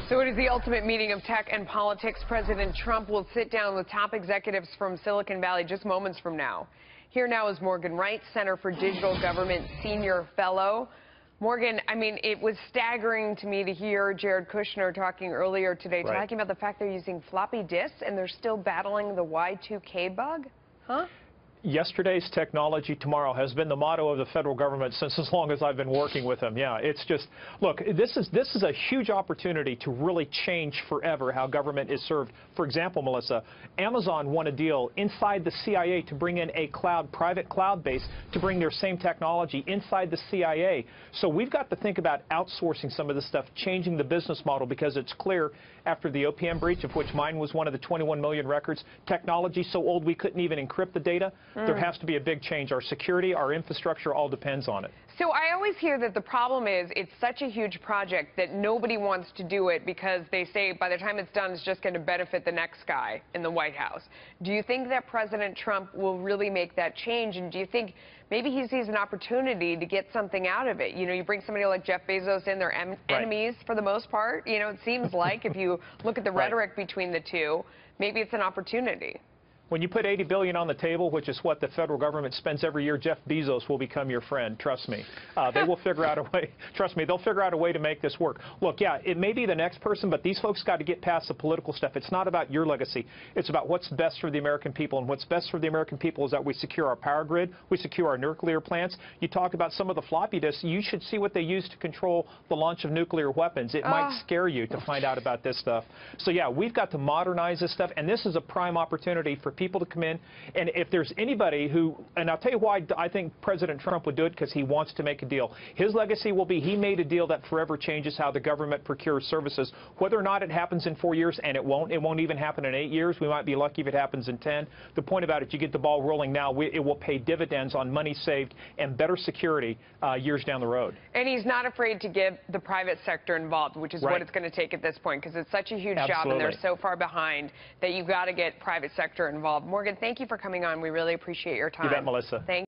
So it is the ultimate meeting of tech and politics. President Trump will sit down with top executives from Silicon Valley just moments from now. Here now is Morgan Wright, Center for Digital Government Senior Fellow. Morgan, I mean, it was staggering to me to hear Jared Kushner talking earlier today, talking about the fact they're using floppy disks and they're still battling the Y2K bug. Huh? Yesterday's technology, tomorrow has been the motto of the federal government since as long as I've been working with them. Yeah, it's just, look, this is a huge opportunity to really change forever how government is served. For example, Melissa, Amazon won a deal inside the CIA to bring in a private cloud base to bring their same technology inside the CIA. So we've got to think about outsourcing some of this stuff, changing the business model, because it's clear after the OPM breach, of which mine was one of the 21 million records, technology so old we couldn't even encrypt the data. There has to be a big change. Our security, our infrastructure all depends on it. So I always hear that the problem is it's such a huge project that nobody wants to do it because they say by the time it's done, it's just going to benefit the next guy in the White House. Do you think that President Trump will really make that change? And do you think maybe he sees an opportunity to get something out of it? You know, you bring somebody like Jeff Bezos in, they're enemies for the most part. You know, it seems like if you look at the rhetoric between the two, maybe it's an opportunity. When you put $80 billion on the table, which is what the federal government spends every year, Jeff Bezos will become your friend. Trust me. They will figure out a way. Trust me, they'll figure out a way to make this work. Look, yeah, it may be the next person, but these folks got to get past the political stuff. It's not about your legacy. It's about what's best for the American people. And what's best for the American people is that we secure our power grid, we secure our nuclear plants. You talk about some of the floppy disks. You should see what they use to control the launch of nuclear weapons. It might scare you to find out about this stuff. So, yeah, we've got to modernize this stuff. And this is a prime opportunity for people to come in. And if there's anybody who, and I'll tell you why I think President Trump would do it, because he wants to make a deal. His legacy will be he made a deal that forever changes how the government procures services. Whether or not it happens in 4 years, and it won't even happen in 8 years. We might be lucky if it happens in 10. The point about it, you get the ball rolling now, it will pay dividends on money saved and better security years down the road. And he's not afraid to get the private sector involved, which is what it's going to take at this point, because it's such a huge job and they're so far behind that you've got to get private sector involved. Morgan, thank you for coming on. We really appreciate your time. You bet, Melissa. Thank